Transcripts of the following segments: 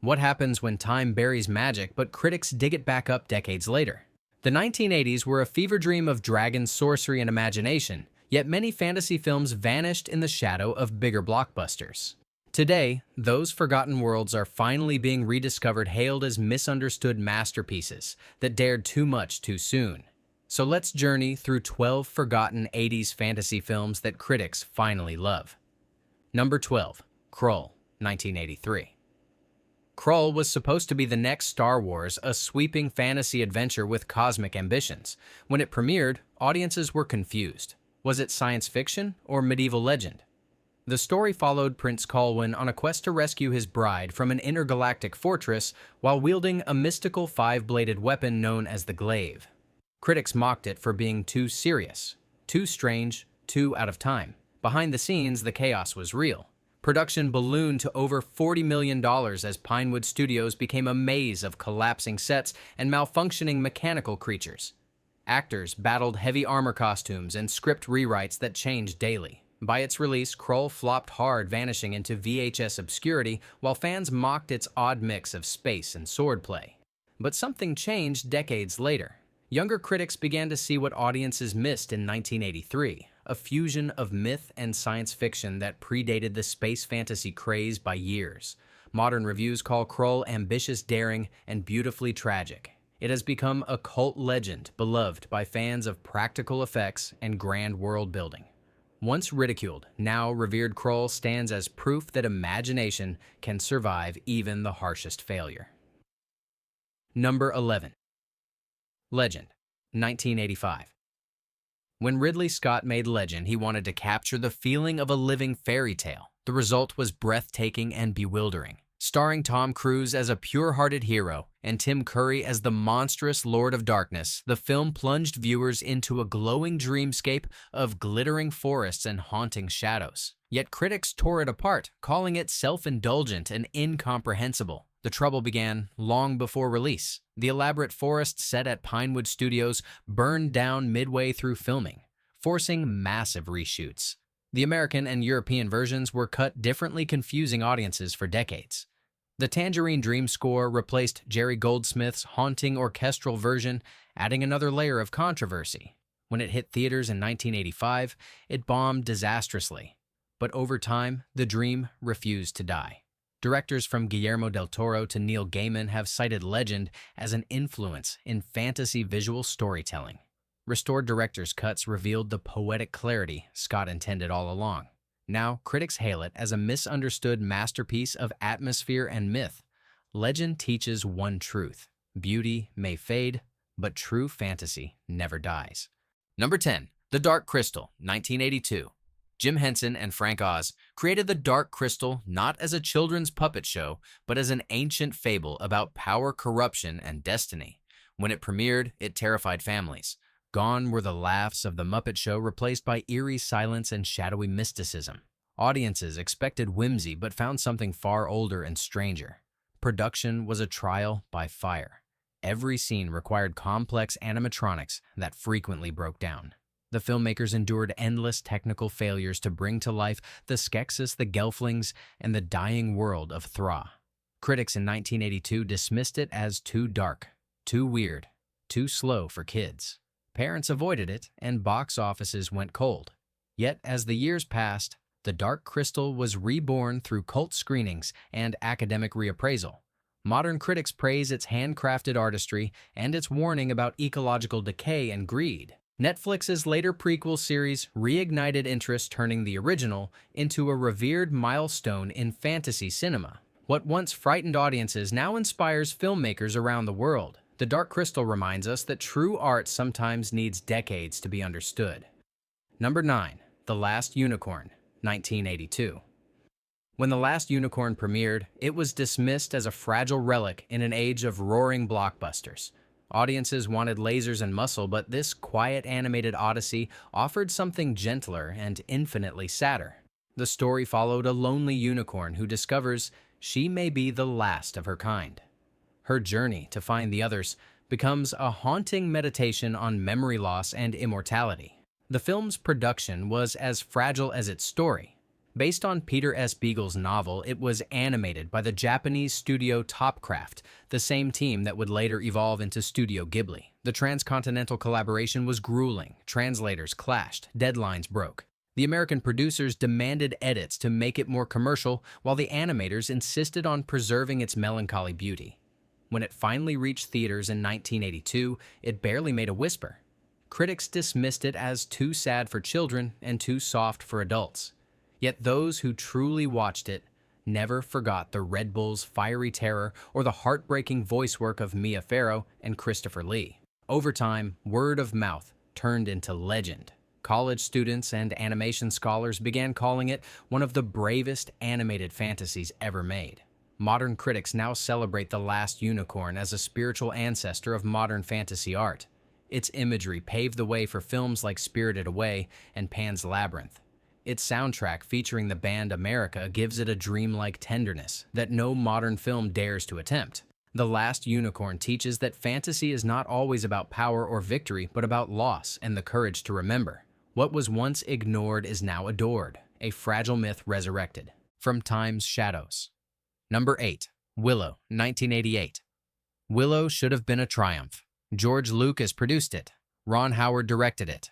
What happens when time buries magic but critics dig it back up decades later? The 1980s were a fever dream of dragons, sorcery, and imagination, yet many fantasy films vanished in the shadow of bigger blockbusters. Today, those forgotten worlds are finally being rediscovered, hailed as misunderstood masterpieces that dared too much too soon. So let's journey through 12 forgotten 80s fantasy films that critics finally love. Number 12. Krull, 1983. Krull was supposed to be the next Star Wars, a sweeping fantasy adventure with cosmic ambitions. When it premiered, audiences were confused. Was it science fiction or medieval legend? The story followed Prince Colwyn on a quest to rescue his bride from an intergalactic fortress while wielding a mystical five-bladed weapon known as the glaive. Critics mocked it for being too serious, too strange, too out of time. Behind the scenes, the chaos was real. Production ballooned to over $40 million as Pinewood Studios became a maze of collapsing sets and malfunctioning mechanical creatures. Actors battled heavy armor costumes and script rewrites that changed daily. By its release, Krull flopped hard, vanishing into VHS obscurity, while fans mocked its odd mix of space and swordplay. But something changed decades later. Younger critics began to see what audiences missed in 1983, a fusion of myth and science fiction that predated the space fantasy craze by years. Modern reviews call Krull ambitious, daring, and beautifully tragic. It has become a cult legend beloved by fans of practical effects and grand world building. Once ridiculed, now revered, Krull stands as proof that imagination can survive even the harshest failure. Number 11. Legend, 1985. When Ridley Scott made Legend, he wanted to capture the feeling of a living fairy tale. The result was breathtaking and bewildering. Starring Tom Cruise as a pure-hearted hero and Tim Curry as the monstrous Lord of Darkness, the film plunged viewers into a glowing dreamscape of glittering forests and haunting shadows. Yet critics tore it apart, calling it self-indulgent and incomprehensible. The trouble began long before release. The elaborate forest set at Pinewood Studios burned down midway through filming, forcing massive reshoots. The American and European versions were cut differently, confusing audiences for decades. The Tangerine Dream score replaced Jerry Goldsmith's haunting orchestral version, adding another layer of controversy. When it hit theaters in 1985, it bombed disastrously. But over time, the dream refused to die. Directors from Guillermo del Toro to Neil Gaiman have cited Legend as an influence in fantasy visual storytelling. Restored director's cuts revealed the poetic clarity Scott intended all along. Now, critics hail it as a misunderstood masterpiece of atmosphere and myth. Legend teaches one truth: beauty may fade, but true fantasy never dies. Number 10. The Dark Crystal, 1982. Jim Henson and Frank Oz created The Dark Crystal not as a children's puppet show, but as an ancient fable about power, corruption, and destiny. When it premiered, it terrified families. Gone were the laughs of the Muppet Show, replaced by eerie silence and shadowy mysticism. Audiences expected whimsy but found something far older and stranger. Production was a trial by fire. Every scene required complex animatronics that frequently broke down. The filmmakers endured endless technical failures to bring to life the Skeksis, the Gelflings, and the dying world of Thra. Critics in 1982 dismissed it as too dark, too weird, too slow for kids. Parents avoided it, and box offices went cold. Yet, as the years passed, The Dark Crystal was reborn through cult screenings and academic reappraisal. Modern critics praise its handcrafted artistry and its warning about ecological decay and greed. Netflix's later prequel series reignited interest, turning the original into a revered milestone in fantasy cinema. What once frightened audiences now inspires filmmakers around the world. The Dark Crystal reminds us that true art sometimes needs decades to be understood. Number 9. The Last Unicorn, 1982. When The Last Unicorn premiered, it was dismissed as a fragile relic in an age of roaring blockbusters. Audiences wanted lasers and muscle, but this quiet animated odyssey offered something gentler and infinitely sadder. The story followed a lonely unicorn who discovers she may be the last of her kind. Her journey to find the others becomes a haunting meditation on memory loss and immortality. The film's production was as fragile as its story. Based on Peter S. Beagle's novel, it was animated by the Japanese studio Topcraft, the same team that would later evolve into Studio Ghibli. The transcontinental collaboration was grueling, translators clashed, deadlines broke. The American producers demanded edits to make it more commercial, while the animators insisted on preserving its melancholy beauty. When it finally reached theaters in 1982, it barely made a whisper. Critics dismissed it as too sad for children and too soft for adults. Yet those who truly watched it never forgot the Red Bull's fiery terror or the heartbreaking voice work of Mia Farrow and Christopher Lee. Over time, word of mouth turned into legend. College students and animation scholars began calling it one of the bravest animated fantasies ever made. Modern critics now celebrate The Last Unicorn as a spiritual ancestor of modern fantasy art. Its imagery paved the way for films like Spirited Away and Pan's Labyrinth. Its soundtrack featuring the band America gives it a dreamlike tenderness that no modern film dares to attempt. The Last Unicorn teaches that fantasy is not always about power or victory, but about loss and the courage to remember. What was once ignored is now adored, a fragile myth resurrected. From Time's Shadows. Number 8. Willow, 1988. Willow should have been a triumph. George Lucas produced it. Ron Howard directed it.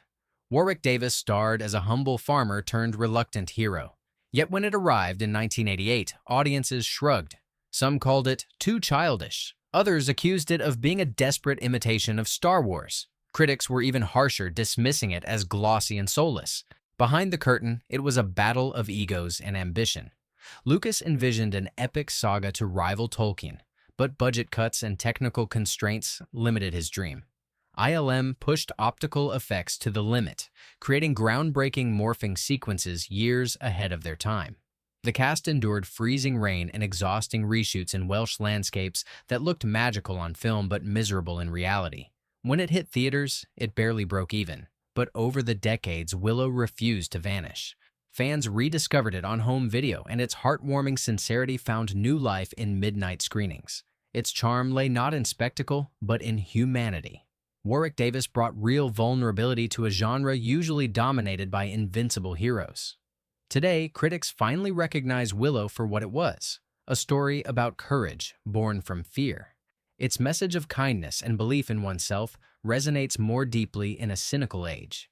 Warwick Davis starred as a humble farmer turned reluctant hero. Yet when it arrived in 1988, audiences shrugged. Some called it too childish. Others accused it of being a desperate imitation of Star Wars. Critics were even harsher, dismissing it as glossy and soulless. Behind the curtain, it was a battle of egos and ambition. Lucas envisioned an epic saga to rival Tolkien, but budget cuts and technical constraints limited his dream. ILM pushed optical effects to the limit, creating groundbreaking morphing sequences years ahead of their time. The cast endured freezing rain and exhausting reshoots in Welsh landscapes that looked magical on film but miserable in reality. When it hit theaters, it barely broke even. But over the decades, Willow refused to vanish. Fans rediscovered it on home video, and its heartwarming sincerity found new life in midnight screenings. Its charm lay not in spectacle, but in humanity. Warwick Davis brought real vulnerability to a genre usually dominated by invincible heroes. Today, critics finally recognize Willow for what it was, a story about courage born from fear. Its message of kindness and belief in oneself resonates more deeply in a cynical age.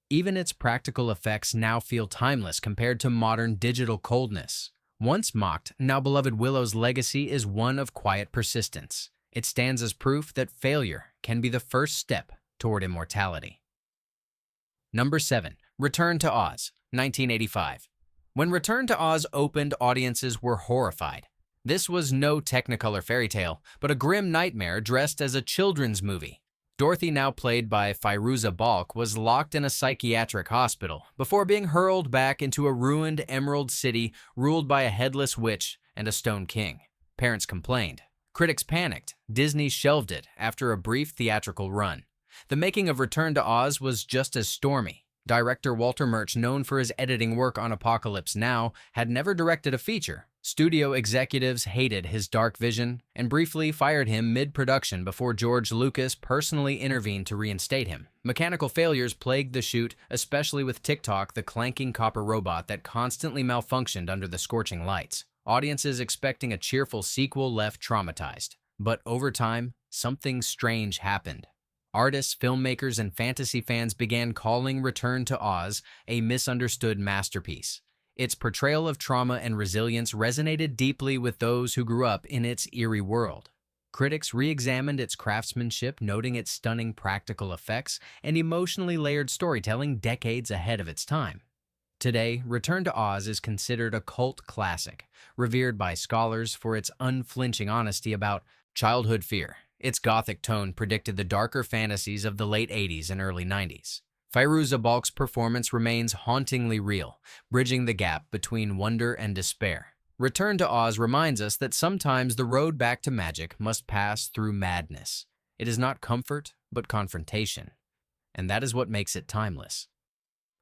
Even its practical effects now feel timeless compared to modern digital coldness. Once mocked, now beloved Willow's legacy is one of quiet persistence. It stands as proof that failure can be the first step toward immortality. Number 7. Return to Oz, 1985. When Return to Oz opened, audiences were horrified. This was no Technicolor fairy tale, but a grim nightmare dressed as a children's movie. Dorothy, now played by Fairuza Balk, was locked in a psychiatric hospital before being hurled back into a ruined Emerald City ruled by a headless witch and a stone king. Parents complained. Critics panicked. Disney shelved it after a brief theatrical run. The making of Return to Oz was just as stormy. Director Walter Murch, known for his editing work on Apocalypse Now, had never directed a feature. Studio executives hated his dark vision and briefly fired him mid-production before George Lucas personally intervened to reinstate him. Mechanical failures plagued the shoot, especially with Tick-Tock, the clanking copper robot that constantly malfunctioned under the scorching lights. Audiences expecting a cheerful sequel left traumatized. But over time, something strange happened. Artists, filmmakers, and fantasy fans began calling Return to Oz a misunderstood masterpiece. Its portrayal of trauma and resilience resonated deeply with those who grew up in its eerie world. Critics re-examined its craftsmanship, noting its stunning practical effects and emotionally layered storytelling decades ahead of its time. Today, Return to Oz is considered a cult classic, revered by scholars for its unflinching honesty about childhood fear. Its gothic tone predicted the darker fantasies of the late 80s and early 90s. Fairuza Balk's performance remains hauntingly real, bridging the gap between wonder and despair. Return to Oz reminds us that sometimes the road back to magic must pass through madness. It is not comfort, but confrontation. And that is what makes it timeless.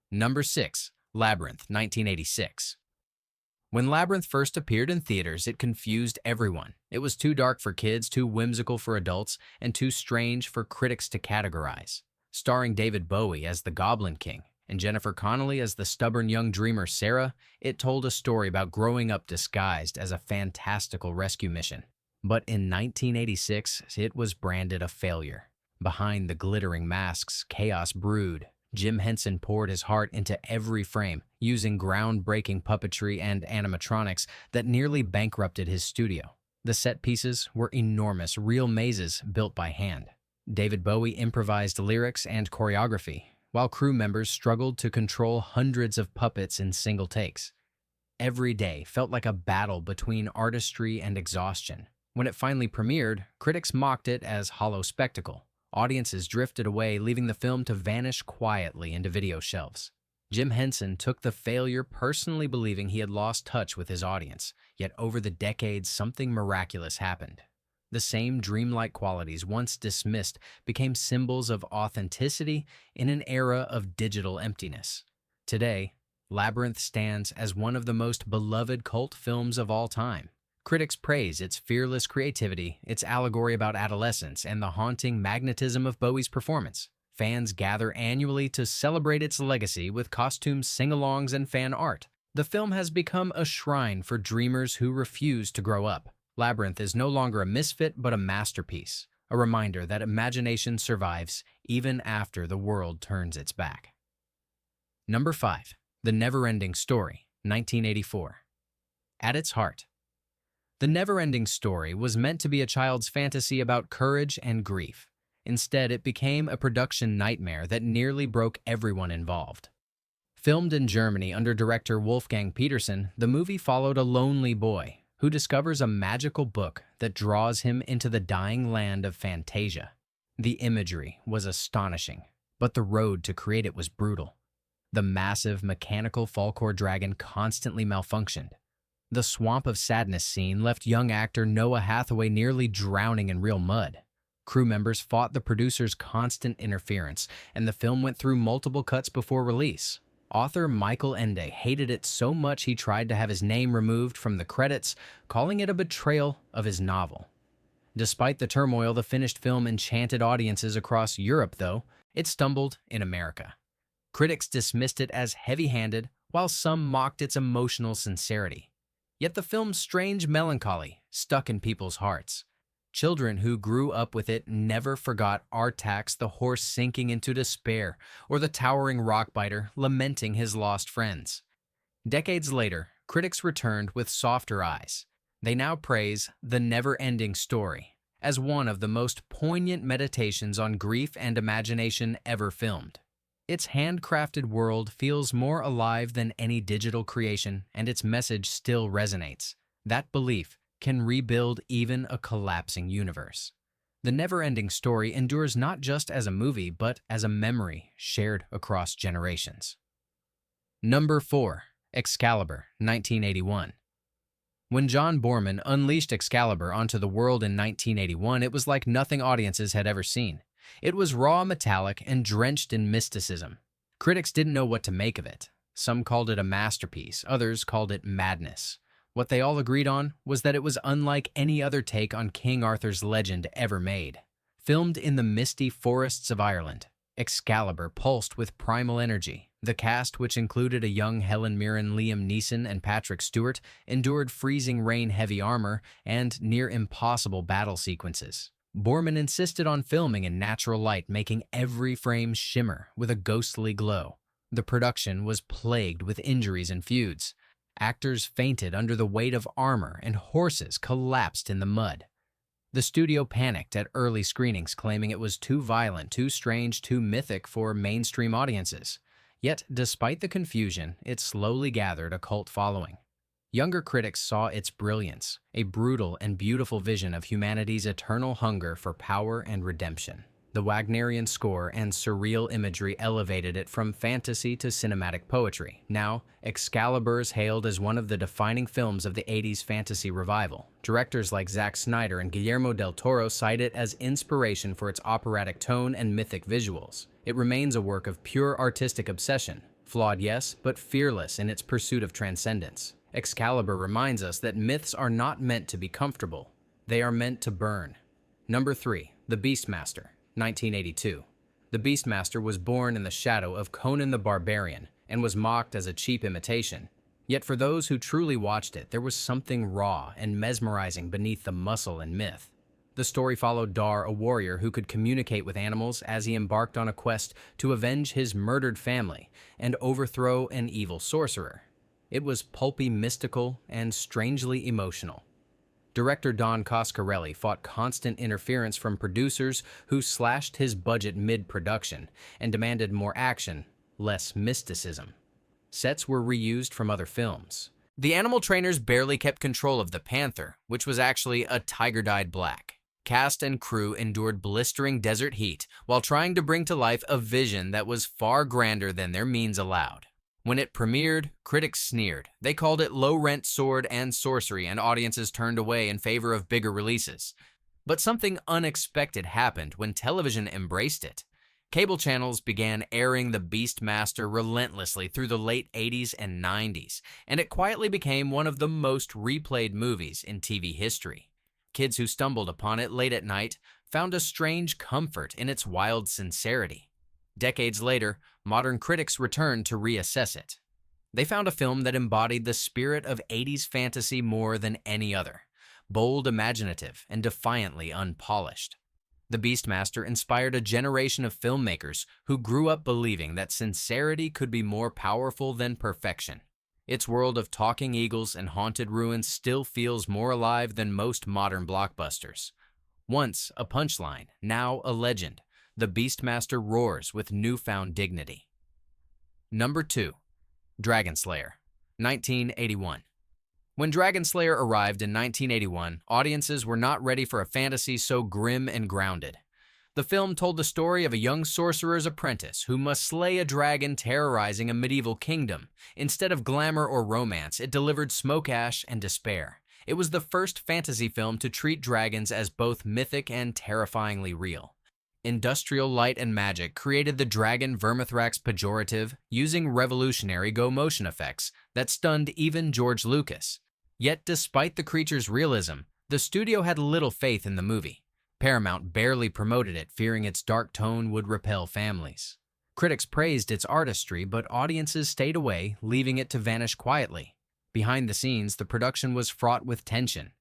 Number 6. Labyrinth, 1986. When Labyrinth first appeared in theaters, it confused everyone. It was too dark for kids, too whimsical for adults, and too strange for critics to categorize. Starring David Bowie as the Goblin King, And Jennifer Connelly as the stubborn young dreamer Sarah, it told a story about growing up disguised as a fantastical rescue mission. But in 1986, it was branded a failure. Behind the glittering masks, chaos brewed. Jim Henson poured his heart into every frame, using groundbreaking puppetry and animatronics that nearly bankrupted his studio. The set pieces were enormous, real mazes built by hand. David Bowie improvised lyrics and choreography, while crew members struggled to control hundreds of puppets in single takes. Every day felt like a battle between artistry and exhaustion. When it finally premiered, critics mocked it as hollow spectacle. Audiences drifted away, leaving the film to vanish quietly into video shelves. Jim Henson took the failure personally, believing he had lost touch with his audience, yet over the decades something miraculous happened. The same dreamlike qualities once dismissed became symbols of authenticity in an era of digital emptiness. Today, Labyrinth stands as one of the most beloved cult films of all time. Critics praise its fearless creativity, its allegory about adolescence, and the haunting magnetism of Bowie's performance. Fans gather annually to celebrate its legacy with costumes, sing-alongs, and fan art. The film has become a shrine for dreamers who refuse to grow up. Labyrinth is no longer a misfit but a masterpiece, a reminder that imagination survives even after the world turns its back. Number 5. The Neverending Story, 1984. At its heart, The Neverending Story was meant to be a child's fantasy about courage and grief. Instead, it became a production nightmare that nearly broke everyone involved. Filmed in Germany under director Wolfgang Petersen, the movie followed a lonely boy who discovers a magical book that draws him into the dying land of Fantasia. The imagery was astonishing, but the road to create it was brutal. The massive mechanical Falkor dragon constantly malfunctioned. The Swamp of Sadness scene left young actor Noah Hathaway nearly drowning in real mud. Crew members fought the producer's constant interference, and the film went through multiple cuts before release. Author Michael Ende hated it so much he tried to have his name removed from the credits, calling it a betrayal of his novel. Despite the turmoil, the finished film enchanted audiences across Europe, though it stumbled in America. Critics dismissed it as heavy-handed, while some mocked its emotional sincerity. Yet the film's strange melancholy stuck in people's hearts. Children who grew up with it never forgot Artax the horse sinking into despair, or the towering rockbiter lamenting his lost friends. Decades later, critics returned with softer eyes. They now praise The Neverending Story as one of the most poignant meditations on grief and imagination ever filmed. Its handcrafted world feels more alive than any digital creation, and its message still resonates. That belief can rebuild even a collapsing universe. The Neverending Story endures not just as a movie, but as a memory shared across generations. Number 4. Excalibur, 1981. When John Boorman unleashed Excalibur onto the world in 1981, it was like nothing audiences had ever seen. It was raw, metallic, and drenched in mysticism. Critics didn't know what to make of it. Some called it a masterpiece, others called it madness. What they all agreed on was that it was unlike any other take on King Arthur's legend ever made. Filmed in the misty forests of Ireland, Excalibur pulsed with primal energy. The cast, which included a young Helen Mirren, Liam Neeson, and Patrick Stewart, endured freezing rain-heavy armor and near-impossible battle sequences. Boorman insisted on filming in natural light, making every frame shimmer with a ghostly glow. The production was plagued with injuries and feuds. Actors fainted under the weight of armor, and horses collapsed in the mud. The studio panicked at early screenings, claiming it was too violent, too strange, too mythic for mainstream audiences. Yet, despite the confusion, it slowly gathered a cult following. Younger critics saw its brilliance, a brutal and beautiful vision of humanity's eternal hunger for power and redemption. The Wagnerian score and surreal imagery elevated it from fantasy to cinematic poetry. Now, Excalibur is hailed as one of the defining films of the 80s fantasy revival. Directors like Zack Snyder and Guillermo del Toro cite it as inspiration for its operatic tone and mythic visuals. It remains a work of pure artistic obsession, flawed yes, but fearless in its pursuit of transcendence. Excalibur reminds us that myths are not meant to be comfortable. They are meant to burn. Number 3. The Beastmaster, 1982. The Beastmaster was born in the shadow of Conan the Barbarian and was mocked as a cheap imitation. Yet for those who truly watched it, there was something raw and mesmerizing beneath the muscle and myth. The story followed Dar, a warrior who could communicate with animals as he embarked on a quest to avenge his murdered family and overthrow an evil sorcerer. It was pulpy, mystical, and strangely emotional. Director Don Coscarelli fought constant interference from producers who slashed his budget mid-production and demanded more action, less mysticism. Sets were reused from other films. The animal trainers barely kept control of the panther, which was actually a tiger dyed black. Cast and crew endured blistering desert heat while trying to bring to life a vision that was far grander than their means allowed. When it premiered, critics sneered. They called it low-rent sword and sorcery, and audiences turned away in favor of bigger releases. But something unexpected happened when television embraced it. Cable channels began airing the Beastmaster relentlessly through the late 80s and 90s, and it quietly became one of the most replayed movies in TV history. Kids who stumbled upon it late at night found a strange comfort in its wild sincerity. Decades later, modern critics returned to reassess it. They found a film that embodied the spirit of 80s fantasy more than any other, bold, imaginative, and defiantly unpolished. The Beastmaster inspired a generation of filmmakers who grew up believing that sincerity could be more powerful than perfection. Its world of talking eagles and haunted ruins still feels more alive than most modern blockbusters. Once a punchline, now a legend, the Beastmaster roars with newfound dignity. Number 2. Dragonslayer, 1981. When Dragonslayer arrived in 1981, audiences were not ready for a fantasy so grim and grounded. The film told the story of a young sorcerer's apprentice who must slay a dragon terrorizing a medieval kingdom. Instead of glamour or romance, it delivered smoke ash and despair. It was the first fantasy film to treat dragons as both mythic and terrifyingly real. Industrial Light and Magic created the dragon Vermithrax pejorative using revolutionary go-motion effects that stunned even George Lucas. Yet despite the creature's realism, the studio had little faith in the movie. Paramount barely promoted it, fearing its dark tone would repel families. Critics praised its artistry, but audiences stayed away, leaving it to vanish quietly. Behind the scenes, the production was fraught with tension.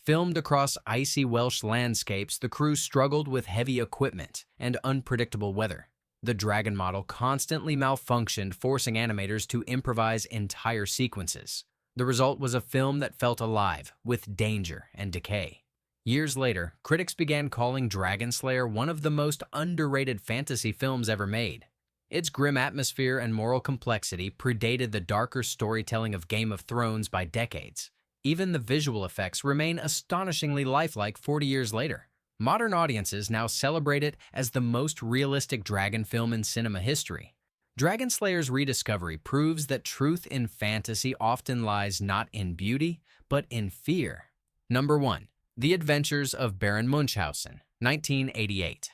Filmed across icy Welsh landscapes, the crew struggled with heavy equipment and unpredictable weather. The dragon model constantly malfunctioned, forcing animators to improvise entire sequences. The result was a film that felt alive, with danger and decay. Years later, critics began calling Dragonslayer one of the most underrated fantasy films ever made. Its grim atmosphere and moral complexity predated the darker storytelling of Game of Thrones by decades. Even the visual effects remain astonishingly lifelike 40 years later. Modern audiences now celebrate it as the most realistic dragon film in cinema history. Dragonslayer's rediscovery proves that truth in fantasy often lies not in beauty, but in fear. Number 1. The Adventures of Baron Munchausen, 1988.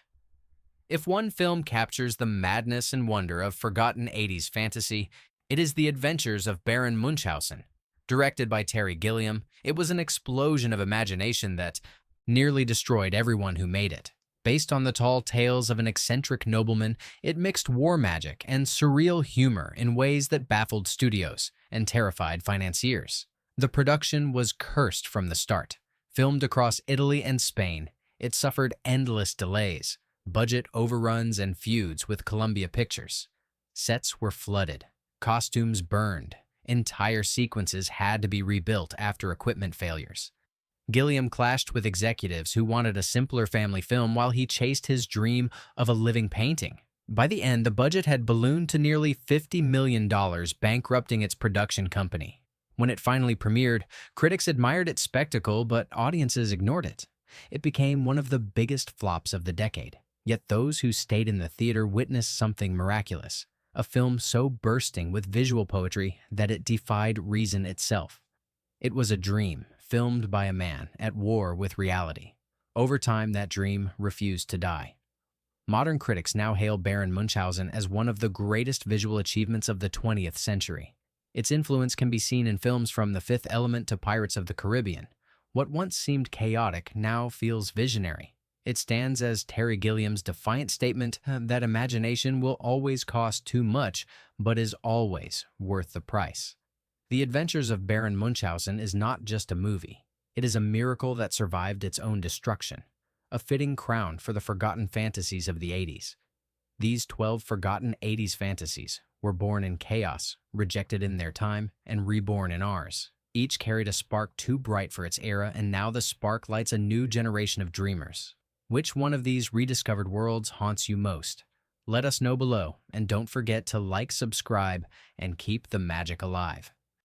If one film captures the madness and wonder of forgotten 80s fantasy, it is The Adventures of Baron Munchausen. Directed by Terry Gilliam, it was an explosion of imagination that nearly destroyed everyone who made it. Based on the tall tales of an eccentric nobleman, it mixed war magic and surreal humor in ways that baffled studios and terrified financiers. The production was cursed from the start. Filmed across Italy and Spain, it suffered endless delays, budget overruns, and feuds with Columbia Pictures. Sets were flooded, costumes burned, entire sequences had to be rebuilt after equipment failures. Gilliam clashed with executives who wanted a simpler family film while he chased his dream of a living painting. By the end, the budget had ballooned to nearly $50 million, bankrupting its production company. When it finally premiered, critics admired its spectacle, but audiences ignored it. It became one of the biggest flops of the decade. Yet those who stayed in the theater witnessed something miraculous, a film so bursting with visual poetry that it defied reason itself. It was a dream, filmed by a man at war with reality. Over time, that dream refused to die. Modern critics now hail Baron Munchausen as one of the greatest visual achievements of the 20th century. Its influence can be seen in films from The Fifth Element to Pirates of the Caribbean. What once seemed chaotic now feels visionary. It stands as Terry Gilliam's defiant statement that imagination will always cost too much, but is always worth the price. The Adventures of Baron Munchausen is not just a movie. It is a miracle that survived its own destruction, a fitting crown for the forgotten fantasies of the 80s. These 12 forgotten 80s fantasies were born in chaos, rejected in their time, and reborn in ours. Each carried a spark too bright for its era, and now the spark lights a new generation of dreamers. Which one of these rediscovered worlds haunts you most? Let us know below, and don't forget to like, subscribe, and keep the magic alive.